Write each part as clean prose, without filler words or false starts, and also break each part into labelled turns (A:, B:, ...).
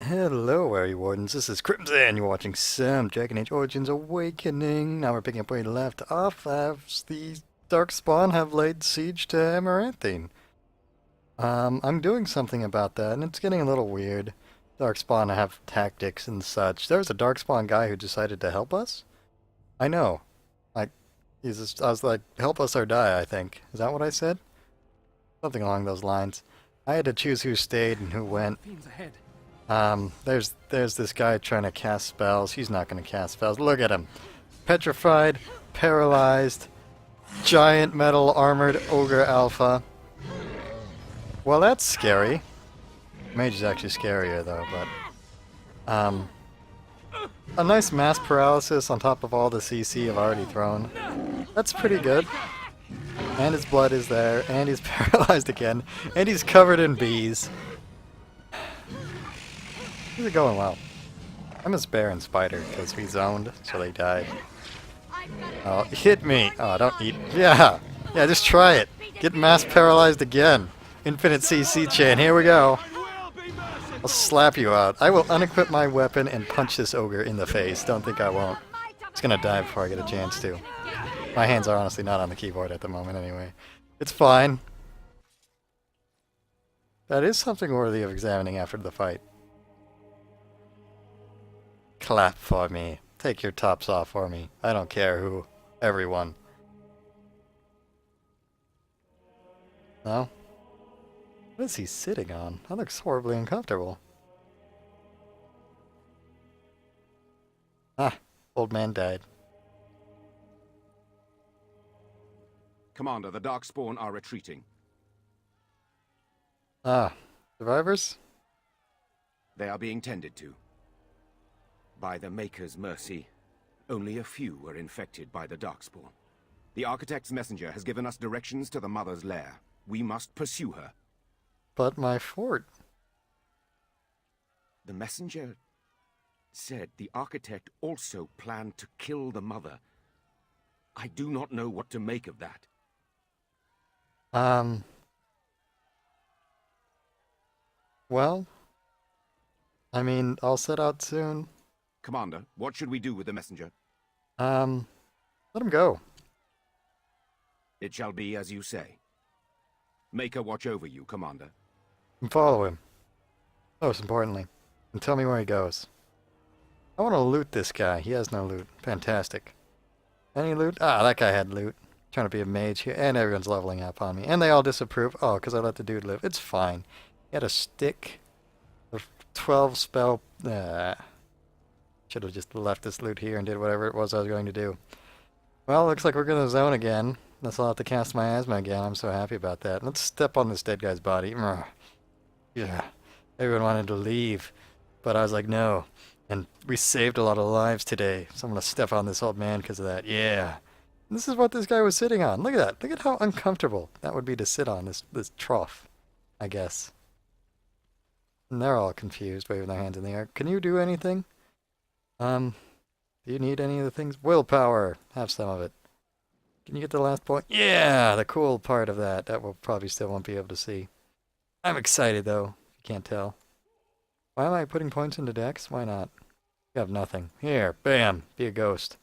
A: Hello, Area Wardens. This is Crimson. You're watching some Dragon Age Origins Awakening. Now we're picking up where we left off as the Darkspawn have laid siege to Amaranthine. I'm doing something about that, and it's getting a little weird. Darkspawn have tactics and such. There was a Darkspawn guy who decided to help us? I know. Like, I was like, help us or die, I think. Is that what I said? Something along those lines. I had to choose who stayed and who went. There's this guy trying to cast spells. He's not going to cast spells. Look at him. Petrified, paralyzed, giant metal armored ogre alpha. Well, that's scary. Mage is actually scarier though, but a nice mass paralysis on top of all the CC I've already thrown. That's pretty good. And his blood is there, and he's paralyzed again, and he's covered in bees. This is going well. I miss Bear and Spider because we zoned, so they died. Oh, hit me! Oh, don't eat. Yeah! Yeah, just try it. Get mass paralyzed again. Infinite CC chain, here we go. I'll slap you out. I will unequip my weapon and punch this ogre in the face. Don't think I won't. It's gonna die before I get a chance to. My hands are honestly not on the keyboard at the moment anyway. It's fine. That is something worthy of examining after the fight. Clap for me. Take your tops off for me. I don't care who. Everyone. No? What is he sitting on? That looks horribly uncomfortable. Ah, old man died.
B: Commander, the Darkspawn are retreating.
A: Ah, survivors?
B: They are being tended to. By the Maker's mercy, only a few were infected by the Darkspawn. The Architect's messenger has given us directions to the Mother's lair. We must pursue her.
A: But my fort.
B: The messenger said the Architect also planned to kill the Mother. I do not know what to make of that.
A: Well, I mean, I'll set out soon.
B: Commander, what should we do with the messenger?
A: Let him go.
B: It shall be as you say. Maker watch over you, Commander.
A: And follow him. Most importantly. And tell me where he goes. I want to loot this guy. He has no loot. Fantastic. Any loot? Ah, that guy had loot. Trying to be a mage here. And everyone's leveling up on me. And they all disapprove. Oh, because I let the dude live. It's fine. He had a stick. A 12 spell. Should have just left this loot here and did whatever it was I was going to do. Well, looks like we're going to zone again. Unless I'll have to cast my asthma again. I'm so happy about that. Let's step on this dead guy's body. Yeah. Everyone wanted to leave. But I was like, no. And we saved a lot of lives today. So I'm going to step on this old man because of that. Yeah. And this is what this guy was sitting on. Look at that. Look at how uncomfortable that would be to sit on, this trough, I guess. And they're all confused, waving their hands in the air. Can you do anything? Do you need any of the things? Willpower. Have some of it. Can you get the last point? Yeah, the cool part of that. That we'll probably still won't be able to see. I'm excited, though. If you can't tell. Why am I putting points into Dex? Why not? You have nothing. Here, bam. Be a ghost.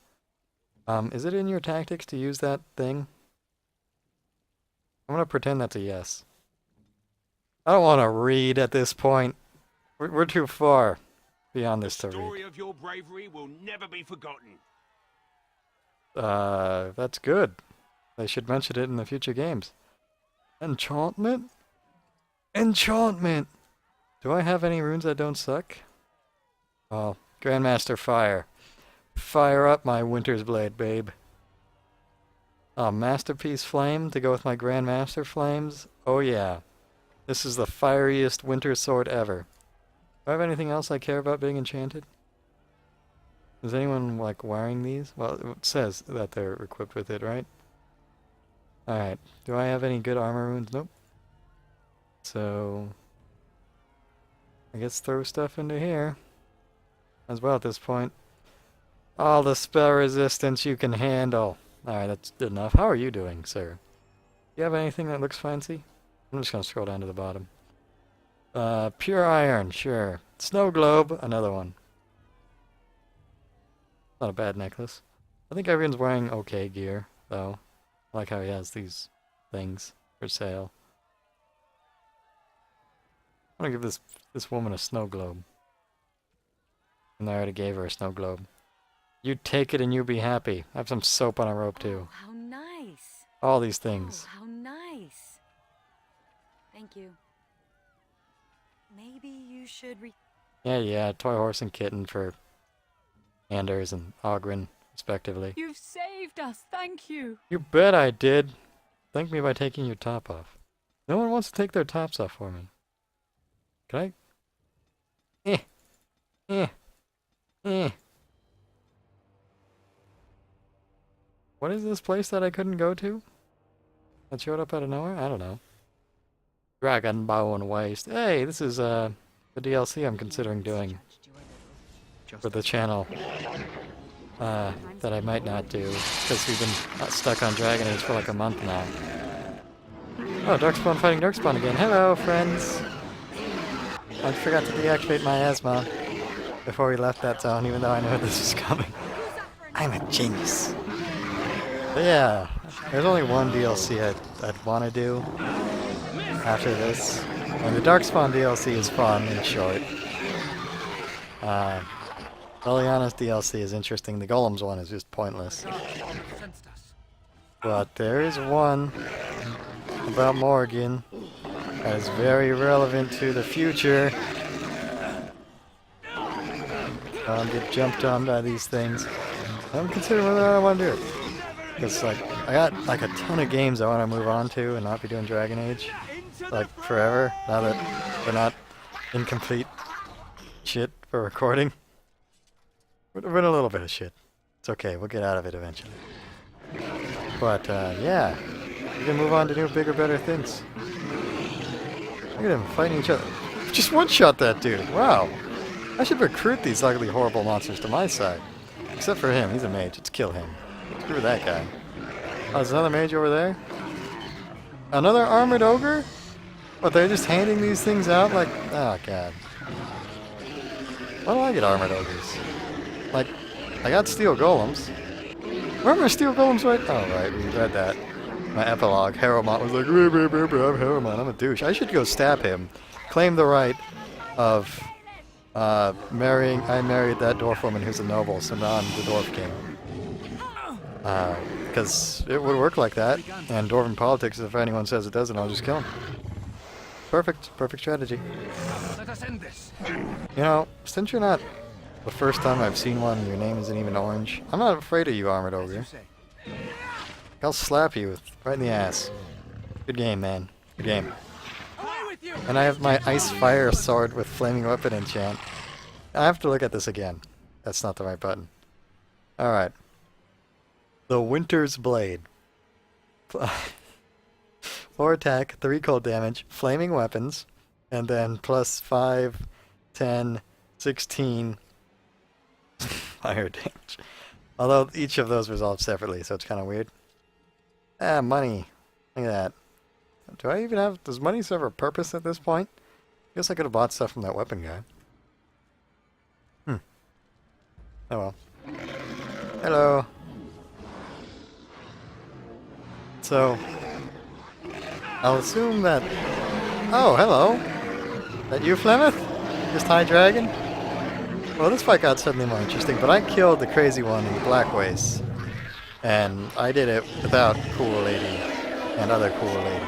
A: Is it in your tactics to use that thing? I'm gonna pretend that's a yes. I don't want to read at this point. We're too far beyond this to read.
C: The story of your bravery will never be forgotten.
A: That's good. They should mention it in the future games. Enchantment? Enchantment! Do I have any runes that don't suck? Oh, Grandmaster Fire. Fire up my Winter's Blade, babe. Oh, Masterpiece Flame to go with my Grandmaster Flames? Oh yeah. This is the fieriest winter sword ever. Do I have anything else I care about being enchanted? Is anyone, like, wearing these? Well, it says that they're equipped with it, right? Alright. Do I have any good armor runes? Nope. So I guess throw stuff into here as well at this point. All the spell resistance you can handle. Alright, that's good enough. How are you doing, sir? Do you have anything that looks fancy? I'm just gonna scroll down to the bottom. Pure iron, sure. Snow globe, another one. Not a bad necklace. I think everyone's wearing okay gear, though. I like how he has these things for sale. I'm gonna give this woman a snow globe. And I already gave her a snow globe. You take it and you be happy. I have some soap on a rope too.
D: Oh, how nice.
A: All these things.
D: Oh, how nice. Thank you. Maybe you should
A: Yeah, toy horse and kitten for Anders and Ogren, respectively.
D: You've saved us, thank you.
A: You bet I did. Thank me by taking your top off. No one wants to take their tops off for me. Can I? What is this place that I couldn't go to? That showed up out of nowhere? I don't know. Dragon Bone Waste. Hey, this is the DLC I'm considering doing for the channel. That I might not do, because we've been stuck on Dragon Age for like a month now. Oh, Darkspawn fighting Darkspawn again. Hello, friends! I forgot to deactivate my asthma before we left that zone, even though I knew this was coming. I'm a genius. But yeah, there's only one DLC I'd want to do after this. And the Darkspawn DLC is fun and short. Liliana's DLC is interesting. The Golems one is just pointless. But there is one about Morgan that is very relevant to the future. I'll get jumped on by these things. I'm considering whether I want to do it. Because like I got like a ton of games I want to move on to and not be doing Dragon Age like forever. Now that we're not incomplete shit for recording. We're in a little bit of shit. It's okay. We'll get out of it eventually. But yeah, we can move on to new, bigger, better things. Look at them fighting each other. Just one-shot that dude. Wow. I should recruit these ugly, horrible monsters to my side. Except for him. He's a mage. Let's kill him. Screw that guy. Oh, there's another mage over there? Another armored ogre? What, they're just handing these things out like... Oh, God. Why do I get armored ogres? Like, I got steel golems. Remember steel golems, right? Oh, right. We read that. My epilogue. Harrowmont was like, I'm Harrowmont. I'm a douche. I should go stab him. Claim the right of... I married that dwarf woman who's a noble, so now I'm the dwarf king. Because it would work like that, and dwarven politics, if anyone says it doesn't, I'll just kill him. Perfect strategy.
C: Let us end this.
A: You know, since you're not the first time I've seen one and your name isn't even orange, I'm not afraid of you, armored ogre. I'll slap you right in the ass. Good game, man. Good game. And I have my ice fire sword with flaming weapon enchant. I have to look at this again. That's not the right button. Alright. The Winter's Blade. 4 attack, 3 cold damage, flaming weapons, and then plus 5, 10, 16 fire damage. Although each of those resolve separately, so it's kind of weird. Ah, money. Look at that. Do I even have... Does money serve a purpose at this point? I guess I could have bought stuff from that weapon guy. Oh well. Hello. So... I'll assume that... Oh, hello! That you, Flemeth? Just High Dragon? Well, this fight got suddenly more interesting, but I killed the crazy one in the Black Waste. And I did it without Cool Lady and other Cool Lady.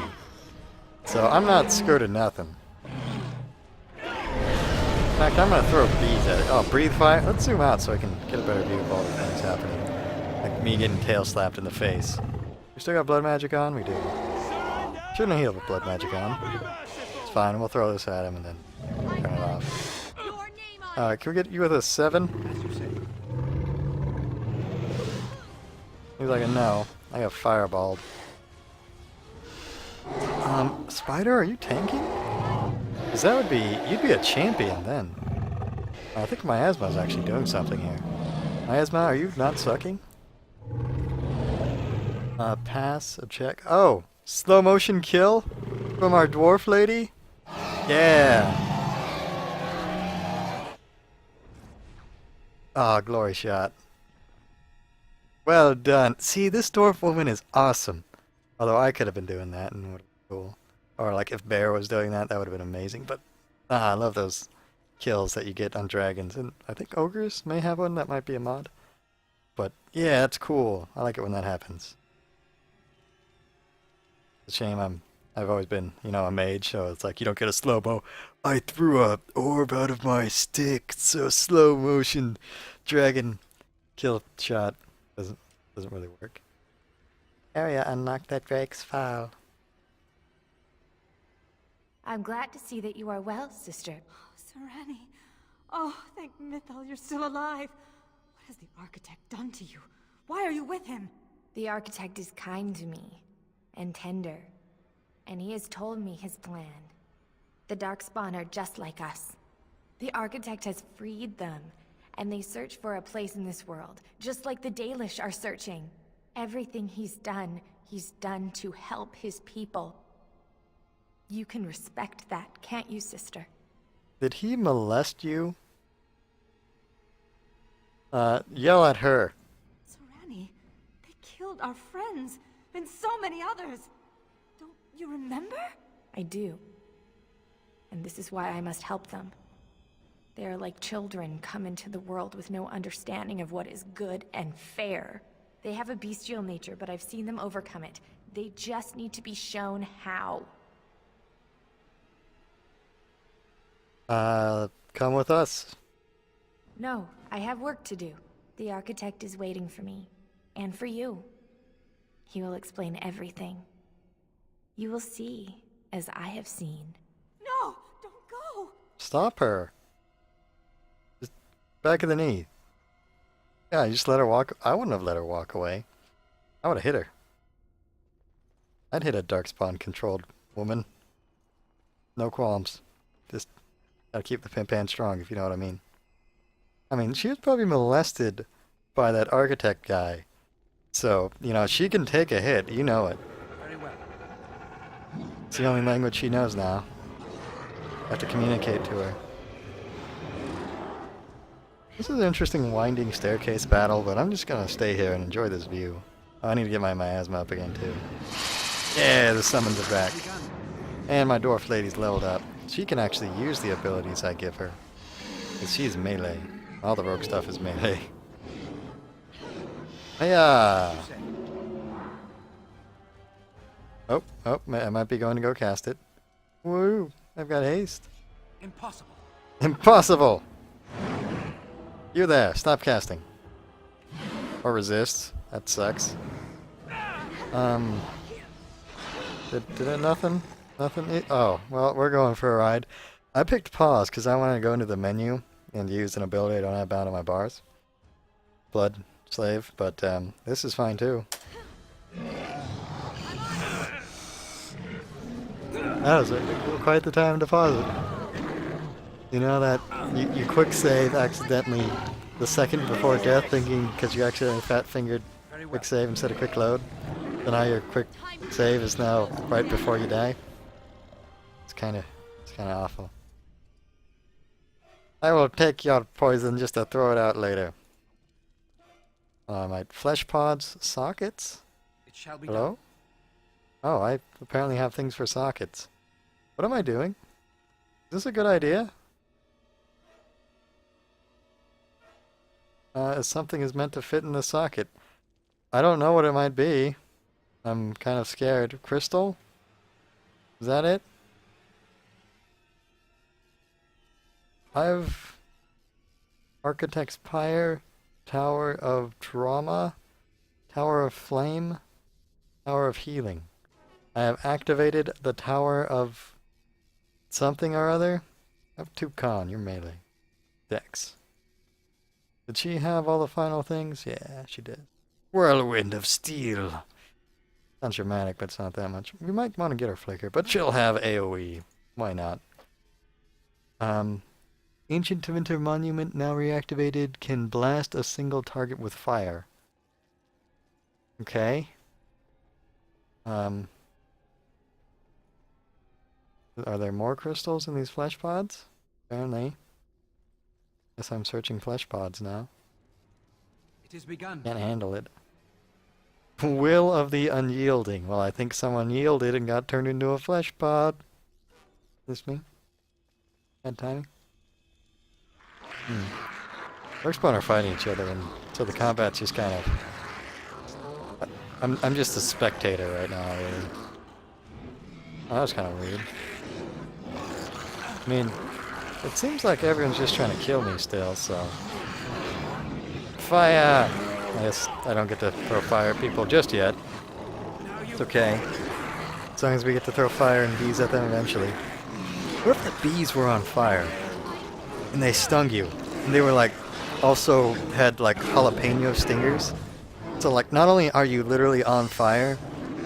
A: So I'm not screwed of nothing. In fact, I'm gonna throw bees at it. Oh, breathe fire? Let's zoom out so I can get a better view of all the things happening. Like me getting tail slapped in the face. We still got blood magic on? We do. Shouldn't have healed with blood magic on. It's fine, we'll throw this at him and then turn it off. Can we get you with a 7? He's like a no. I got fireballed. Spider, are you tanking? Because that would be... You'd be a champion then. I think my asthma is actually doing something here. Miasma, are you not sucking? Pass, a check. Oh! Slow motion kill from our dwarf lady? Yeah! Ah, glory shot. Well done. See, this dwarf woman is awesome. Although I could have been doing that and it would have been cool. Or like if Bear was doing that, that would have been amazing. But I love those kills that you get on dragons. And I think ogres may have one. That might be a mod. But yeah, that's cool. I like it when that happens. It's a shame I've always been, a mage, so it's like you don't get a slow-mo. I threw a orb out of my stick, so slow motion dragon kill shot doesn't really work. Area unlocked that Drake's file.
E: I'm glad to see that you are well, sister.
D: Serani. Oh, thank Mythal you're still alive. What has the architect done to you? Why are you with him?
E: The architect is kind to me, and tender, and he has told me his plan. The Darkspawn are just like us. The architect has freed them, and they search for a place in this world, just like the Dalish are searching. Everything he's done to help his people. You can respect that, can't you, sister?
A: Did he molest you? Yell at her.
D: Serani, they killed our friends, and so many others. Don't you remember?
E: I do. And this is why I must help them. They are like children come into the world with no understanding of what is good and fair. They have a bestial nature, but I've seen them overcome it. They just need to be shown how.
A: Come with us.
E: No, I have work to do. The architect is waiting for me. And for you. He will explain everything. You will see, as I have seen.
D: No, don't go.
A: Stop her. Just back of the knee. Yeah, you just let her walk. I wouldn't have let her walk away. I would have hit her. I'd hit a Darkspawn controlled woman. No qualms. Just gotta keep the pimp hand strong, if you know what I mean. I mean, she was probably molested by that architect guy. So, she can take a hit. You know it.
C: Very well.
A: It's the only language she knows now. I have to communicate to her. This is an interesting winding staircase battle, but I'm just gonna stay here and enjoy this view. Oh, I need to get my miasma up again, too. Yeah, the summons are back. And my dwarf lady's leveled up. She can actually use the abilities I give her. Because she's melee. All the rogue stuff is melee. Hiya! Oh, I might be going to go cast it. Woo! I've got haste.
C: Impossible.
A: Impossible! You there, stop casting. Or resist. That sucks. Did it nothing? Nothing? Oh, well, we're going for a ride. I picked pause because I want to go into the menu and use an ability I don't have bound on my bars. Blood slave, but this is fine too. That was quite the time to pause it. You know that you quick save accidentally the second before death, thinking because you accidentally fat-fingered quick save instead of quick load. So now your quick save is now right before you die. It's kind of awful. I will take your poison just to throw it out later. My flesh pods sockets.
C: It shall be
A: Hello? Oh, I apparently have things for sockets. What am I doing? Is this a good idea? Something is meant to fit in the socket. I don't know what it might be. I'm kind of scared. Crystal? Is that it? I've Architect's Pyre, Tower of Trauma, Tower of Flame, Tower of Healing. I have activated the Tower of something or other. I have Tucon, you're melee. Dex. Did she have all the final things? Yeah, she did. Whirlwind of Steel. Sounds dramatic, but it's not that much. We might want to get her Flicker, but she'll have AoE. Why not? Ancient Winter Monument, now reactivated, can blast a single target with fire. Okay. Are there more crystals in these flesh pods? Apparently. Guess I'm searching flesh pods now.
C: is begun.
A: Can't handle it. Will of the unyielding. Well, I think someone yielded and got turned into a flesh pod. This me? Bad timing? Darkspawn are fighting each other, and so the combat's just kind of... I'm just a spectator right now, really. Oh, that was kind of weird. I mean, it seems like everyone's just trying to kill me still, so... Fire! I guess I don't get to throw fire at people just yet. It's okay. As long as we get to throw fire and bees at them eventually. What if the bees were on fire? And they stung you? And they were like, also had like jalapeno stingers? So like, not only are you literally on fire,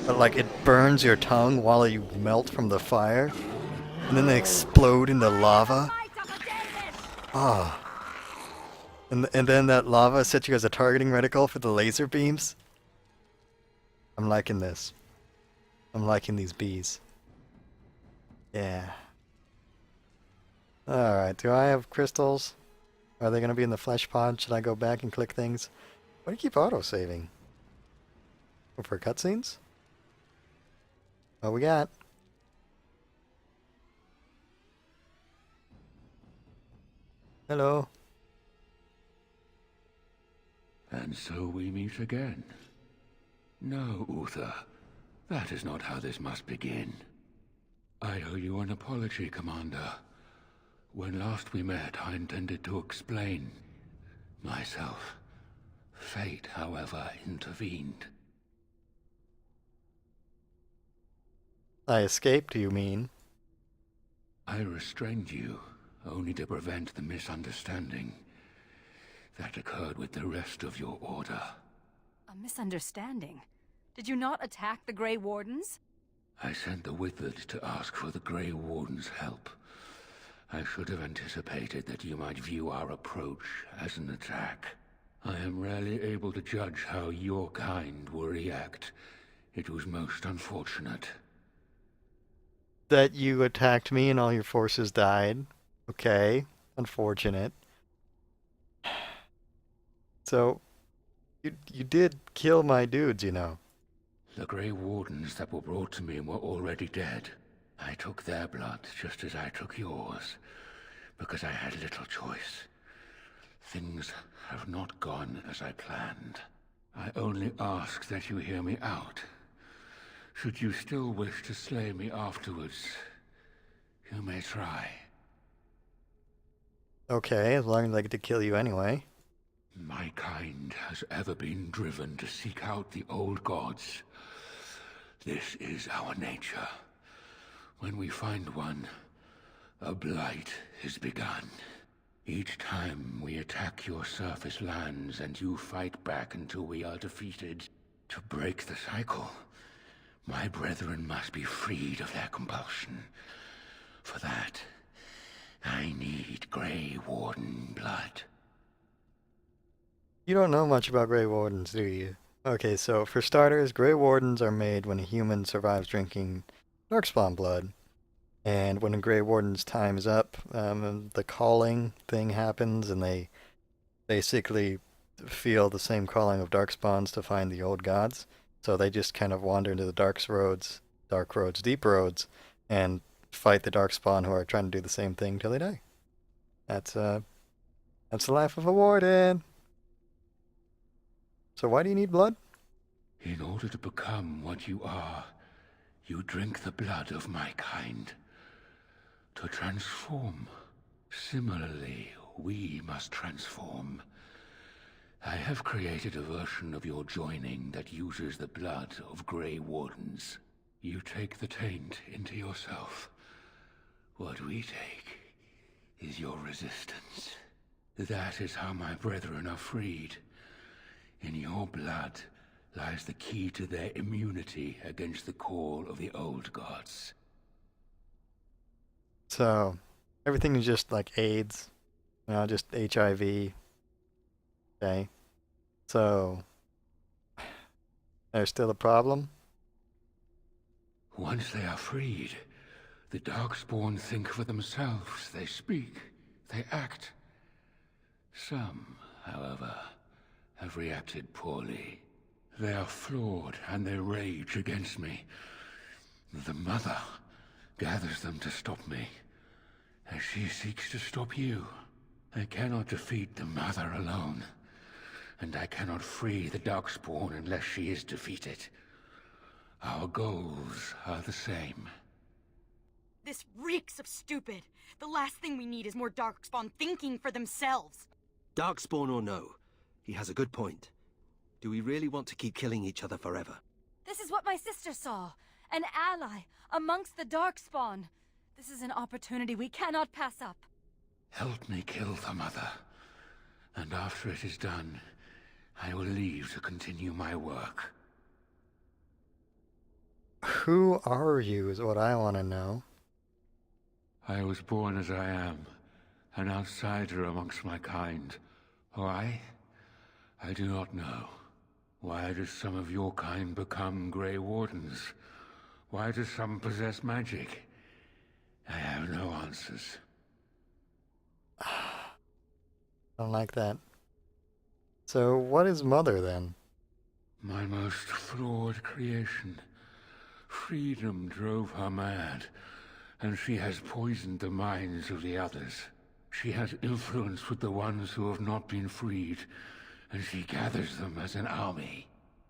A: but like it burns your tongue while you melt from the fire? And then they explode into lava? Ah. And then that lava sets you as a targeting reticle for the laser beams? I'm liking this. I'm liking these bees. Yeah. Alright, do I have crystals? Are they going to be in the flesh pod? Should I go back and click things? Why do you keep auto-saving? Oh, for cutscenes? What we got? Hello.
F: And so we meet again. No, Uther. That is not how this must begin. I owe you an apology, Commander. When last we met, I intended to explain myself. Fate, however, intervened.
A: I escaped, you mean?
F: I restrained you, only to prevent the misunderstanding that occurred with the rest of your order.
D: A misunderstanding? Did you not attack the Grey Wardens?
F: I sent the Withered to ask for the Grey Warden's help. I should have anticipated that you might view our approach as an attack. I am rarely able to judge how your kind will react. It was most unfortunate.
A: That you attacked me and all your forces died. Okay. Unfortunate. So, you did kill my dudes, you know.
F: The Grey Wardens that were brought to me were already dead. I took their blood just as I took yours, because I had little choice. Things have not gone as I planned. I only ask that you hear me out. Should you still wish to slay me afterwards, you may try.
A: Okay, as long as I get to kill you anyway.
F: My kind has ever been driven to seek out the old gods. This is our nature. When we find one, a blight is begun. Each time we attack your surface lands and you fight back until we are defeated. To break the cycle, my brethren must be freed of their compulsion. For that, I need Grey Warden blood.
A: You don't know much about Grey Wardens, do you? Okay, so for starters, Grey Wardens are made when a human survives drinking Darkspawn blood. And when a Grey Warden's time is up, the calling thing happens, and they basically feel the same calling of Darkspawns to find the old gods. So they just kind of wander into the dark roads, deep roads, and fight the Darkspawn who are trying to do the same thing till they die. That's the life of a Warden. So why do you need blood?
F: In order to become what you are, you drink the blood of my kind. To transform. Similarly, we must transform. I have created a version of your joining that uses the blood of Grey Wardens. You take the taint into yourself. What we take is your resistance. That is how my brethren are freed. In your blood lies the key to their immunity against the call of the old gods.
A: So, everything is just like AIDS, just HIV. Okay. So, there's still a problem?
F: Once they are freed, the Darkspawn think for themselves. They speak, they act. Some, however, have reacted poorly. They are flawed, and they rage against me. The Mother gathers them to stop me, as she seeks to stop you. I cannot defeat the Mother alone, and I cannot free the Darkspawn unless she is defeated. Our goals are the same.
G: This reeks of stupid. The last thing we need is more Darkspawn thinking for themselves.
H: Darkspawn or no, he has a good point. Do we really want to keep killing each other forever?
D: This is what my sister saw. An ally amongst the Darkspawn. This is an opportunity we cannot pass up.
F: Help me kill the Mother, and after it is done, I will leave to continue my work.
A: Who are you is what I want to know.
F: I was born as I am, an outsider amongst my kind. Why? I do not know. Why do some of your kind become Grey Wardens? Why do some possess magic? I have no answers.
A: I don't like that. So what is Mother then?
F: My most flawed creation. Freedom drove her mad, and she has poisoned the minds of the others. She has influence with the ones who have not been freed, and she gathers them as an army.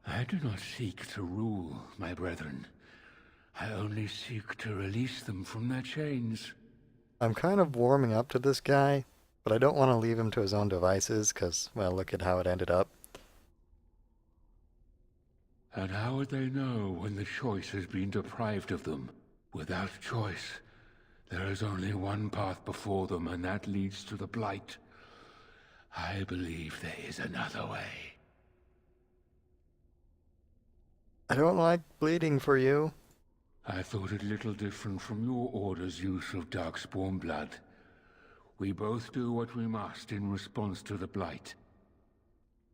F: I do not seek to rule, my brethren. I only seek to release them from their chains.
A: I'm kind of warming up to this guy, but I don't want to leave him to his own devices, because, well, look at how it ended up.
F: And how would they know when the choice has been deprived of them? Without choice, there is only one path before them, and that leads to the Blight. I believe there is another way.
A: I don't like bleeding for you.
F: I thought it little different from your Order's use of Darkspawn blood. We both do what we must in response to the Blight.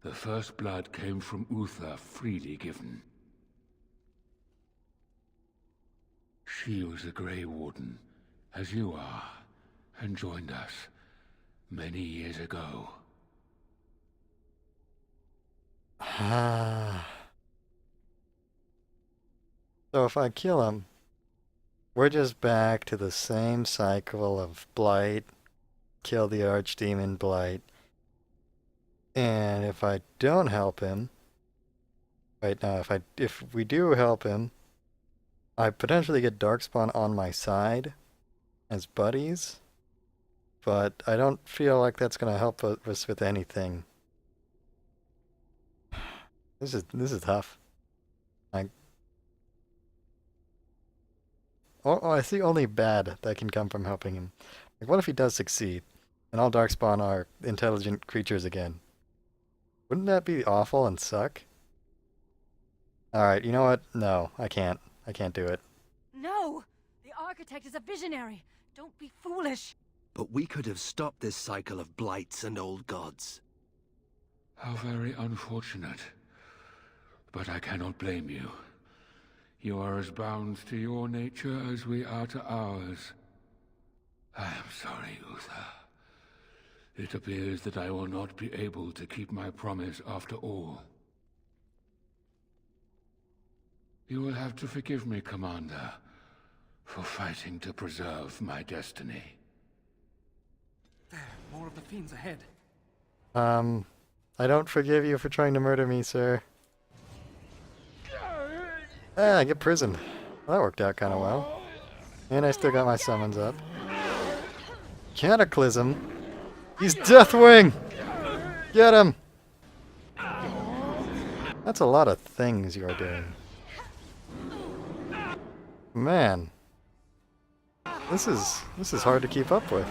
F: The first blood came from Uther, freely given. She was a Grey Warden, as you are, and joined us many years ago.
A: So if I kill him, we're just back to the same cycle of Blight, kill the Archdemon Blight. And if I don't help him, right now, if we do help him, I potentially get Darkspawn on my side as buddies, but I don't feel like that's gonna help us with anything. This is tough. I see only bad that can come from helping him. Like, what if he does succeed, and all Darkspawn are intelligent creatures again? Wouldn't that be awful and suck? Alright, you know what? No, I can't. I can't do it.
D: No! The Architect is a visionary. Don't be foolish.
H: But we could have stopped this cycle of blights and old gods.
F: How very unfortunate. But I cannot blame you. You are as bound to your nature as we are to ours. I am sorry, Uther. It appears that I will not be able to keep my promise after all. You will have to forgive me, Commander, for fighting to preserve my destiny.
C: There, more of the fiends ahead.
A: I don't forgive you for trying to murder me, sir. Ah, I get prisoned. Well, that worked out kind of well. And I still got my summons up. Cataclysm? He's Deathwing! Get him! That's a lot of things you're doing. Man. This is hard to keep up with.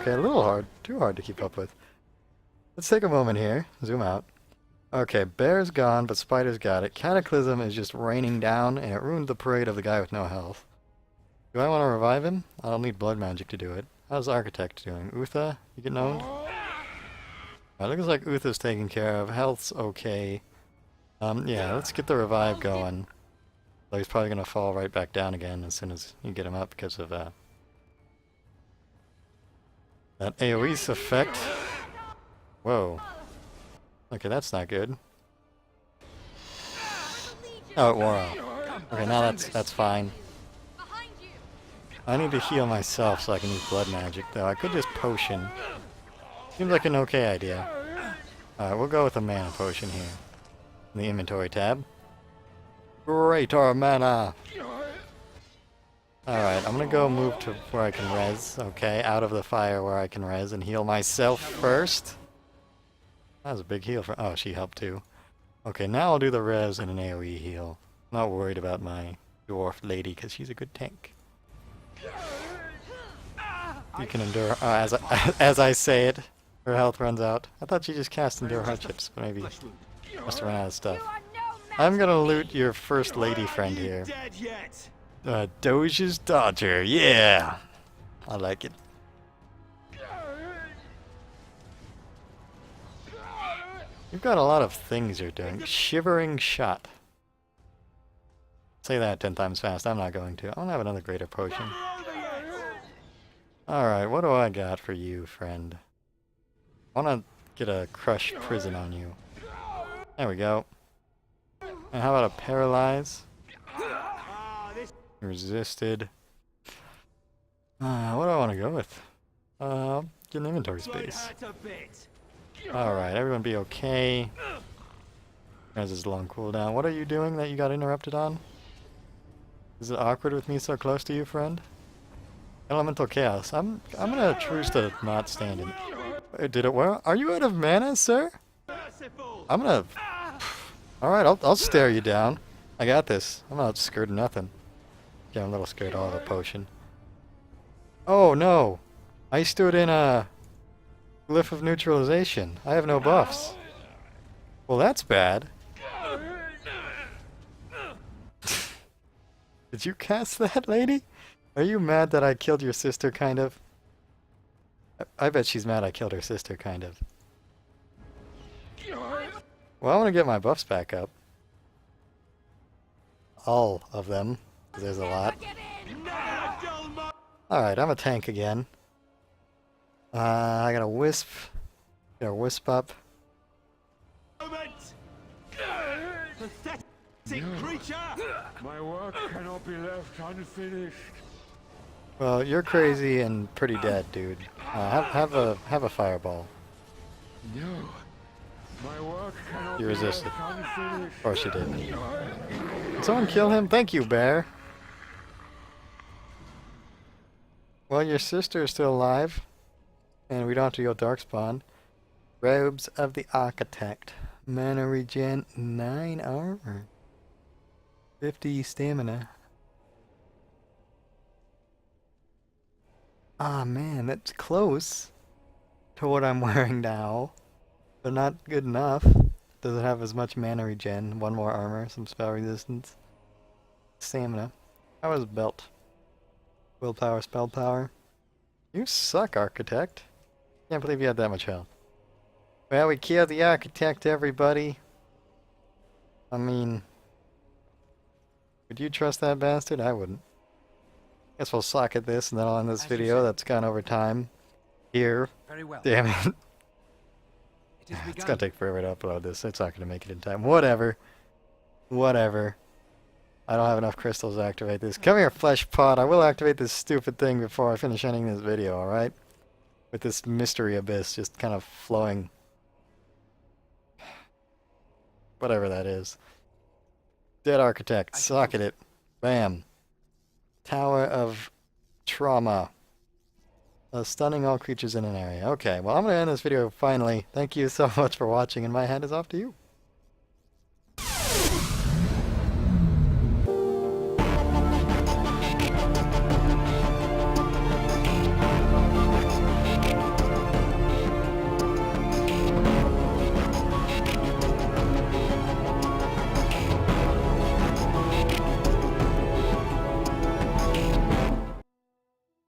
A: Okay, a little hard. Too hard to keep up with. Let's take a moment here. Zoom out. Okay, Bear's gone, but Spider's got it. Cataclysm is just raining down, and it ruined the parade of the guy with no health. Do I want to revive him? I'll need blood magic to do it. How's Architect doing? Uther, you getting owned? Looks like Uther's taken care of. Health's okay. Yeah, let's get the revive going. Though he's probably going to fall right back down again as soon as you get him up because of that AoE's effect. Whoa. Okay, that's not good. Oh, it wore off. Okay, now that's fine. I need to heal myself so I can use blood magic, though. I could just potion. Seems like an okay idea. Alright, we'll go with a mana potion here. In the inventory tab. Greater mana! Alright, I'm gonna go move to where I can res. Okay, out of the fire where I can res and heal myself first. That was a big heal for... Oh, she helped too. Okay, now I'll do the res and an AoE heal. Not worried about my dwarf lady because she's a good tank. You can endure... as I say it, her health runs out. I thought she just cast Endure Hardships, but maybe must have run out of stuff. I'm gonna loot your first lady friend here. Doge's daughter, yeah! I like it. You've got a lot of things you're doing. Shivering Shot. Say that 10 times fast. I'm not going to. I want to have another greater potion. Alright, what do I got for you, friend? I want to get a Crush Prison on you. There we go. And how about a Paralyze? Resisted. What do I want to go with? Get an inventory space. Alright, everyone be okay. There's this long cooldown. What are you doing that you got interrupted on? Is it awkward with me so close to you, friend? Elemental Chaos. I'm gonna choose to not stand in. Wait, did it work? Are you out of mana, sir? I'm gonna... Alright, I'll stare you down. I got this. I'm not scared of nothing. Yeah, I'm a little scared. I'll have a potion. Oh, no. I stood in a... Glyph of Neutralization. I have no buffs. Well, that's bad. Did you cast that, lady? Are you mad that I killed your sister, kind of? I bet she's mad I killed her sister, kind of. Well, I want to get my buffs back up. All of them. 'Cause there's a lot. Alright, I'm a tank again. I got a wisp. Got a wisp up.
F: My work cannot be left unfinished.
A: Well, you're crazy and pretty dead, dude. Have a fireball.
F: No. My work cannot
A: You
F: be
A: resisted.
F: left unfinished.
A: Of course you did. Did someone kill him? Thank you, bear. Well, your sister is still alive. And we don't have to go Darkspawn. Robes of the Architect. Mana regen, 9 armor. 50 stamina. Ah, man, that's close to what I'm wearing now. But not good enough. Does it have as much mana regen? 1 more armor, some spell resistance. Stamina. How was belt? Willpower, spell power. You suck, Architect. Can't believe you had that much health. Well, we killed the Architect, everybody. I mean... Would you trust that bastard? I wouldn't. Guess we'll socket this and then I'll end this video that's gone over time. Here.
C: Very well.
A: Damn it.
C: It is
A: It's gonna take forever to upload this. It's not gonna make it in time. Whatever. Whatever. I don't have enough crystals to activate this. Come here, flesh pot. I will activate this stupid thing before I finish ending this video, alright? With this mystery abyss just kind of flowing. Whatever that is. Dead Architect. Socket it. Bam. Tower of Trauma. Stunning all creatures in an area. Okay, well I'm going to end this video finally. Thank you so much for watching and my hand is off to you.